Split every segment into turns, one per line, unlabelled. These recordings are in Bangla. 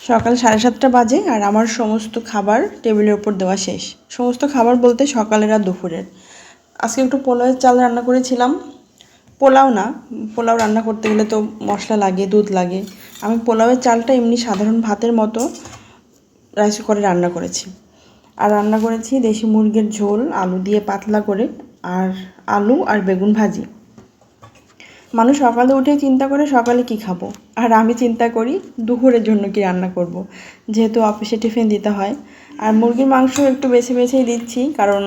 সকাল 7:30 বাজে আর আমার সমস্ত খাবার টেবিলের উপর দেওয়া শেষ। সমস্ত খাবার বলতে সকালের আর দুপুরের। আজকে একটু পোলাওয়ের চাল রান্না করেছিলাম। পোলাও না, পোলাও রান্না করতে গেলে তো মশলা লাগে, দুধ লাগে। আমি পোলাওয়ের চালটা এমনি সাধারণ ভাতের মতো রাইস করে রান্না করেছি। আর রান্না করেছি দেশি মুরগির ঝোল আলু দিয়ে পাতলা করে, আর আলু আর বেগুন ভাজি। মানুষ সকালে উঠে চিন্তা করে সকালে কি খাবো, আর আমি চিন্তা করি দুপুরের জন্য কি রান্না করব, যেহেতু অফিসে টিফিন দিতে হয়। আর মুরগির মাংস একটু বেছে বেছেই দিচ্ছি, কারণ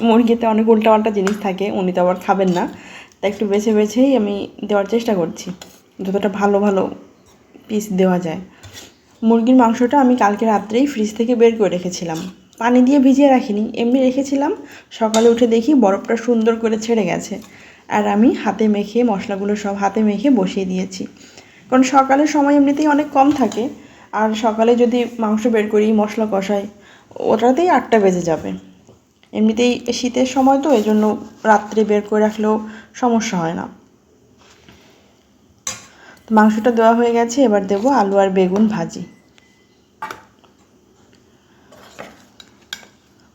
মুরগিতে অনেক উল্টাপাল্টা জিনিস থাকে, উনি তো আবার খাবেন না, তাই একটু বেছে বেছেই আমি দেওয়ার চেষ্টা করছি, যতটা ভালো ভালো পিস দেওয়া যায়। মুরগির মাংসটা আমি কালকে রাত্রেই ফ্রিজ থেকে বের করে রেখেছিলাম, পানি দিয়ে ভিজিয়ে রাখিনি, এমনি রেখেছিলাম। সকালে উঠে দেখি বরফটা সুন্দর করে ছেড়ে গেছে, আর আমি হাতে মেখে মশলাগুলো সব হাতে মেখে বসিয়ে দিয়েছি। কারণ সকালের সময় এমনিতেই অনেক কম থাকে, আর সকালে যদি মাংস বের করি মশলা কষাই, ওটাতেই 8টা বেজে যাবে। এমনিতেই শীতের সময় তো, এই জন্য রাত্রে বের করে রাখলেও সমস্যা হয় না। মাংসটা দেওয়া হয়ে গেছে, এবার দেবো আলু আর বেগুন ভাজি।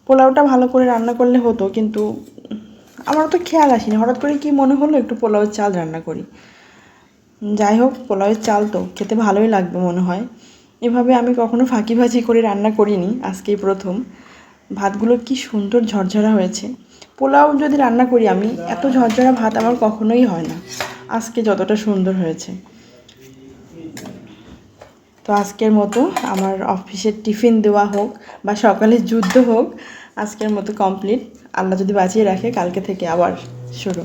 পোলাওটা ভালো করে রান্না করলে হতো, কিন্তু আমার তো খেয়াল আসেনি, হঠাৎ করে কি মনে হলো একটু পোলাওয়ের চাল রান্না করি। যাই হোক, পোলাওয়ের চাল তো খেতে ভালোই লাগবে মনে হয়। এভাবে আমি কখনো ফাঁকিবাজি করে রান্না করিনি, আজকেই প্রথম। ভাতগুলো কি সুন্দর ঝরঝরা হয়েছে। পোলাও যদি রান্না করি আমি, এত ঝরঝরা ভাত আমার কখনোই হয় না, আজকে যতটা সুন্দর হয়েছে। তো আজকের মতো আমার অফিসের টিফিন দেওয়া হোক বা সকালের যুদ্ধ হোক, আজকের মতো কমপ্লিট। আল্লাহ যদি বাঁচিয়ে রাখে, কালকে থেকে আবার শুরু।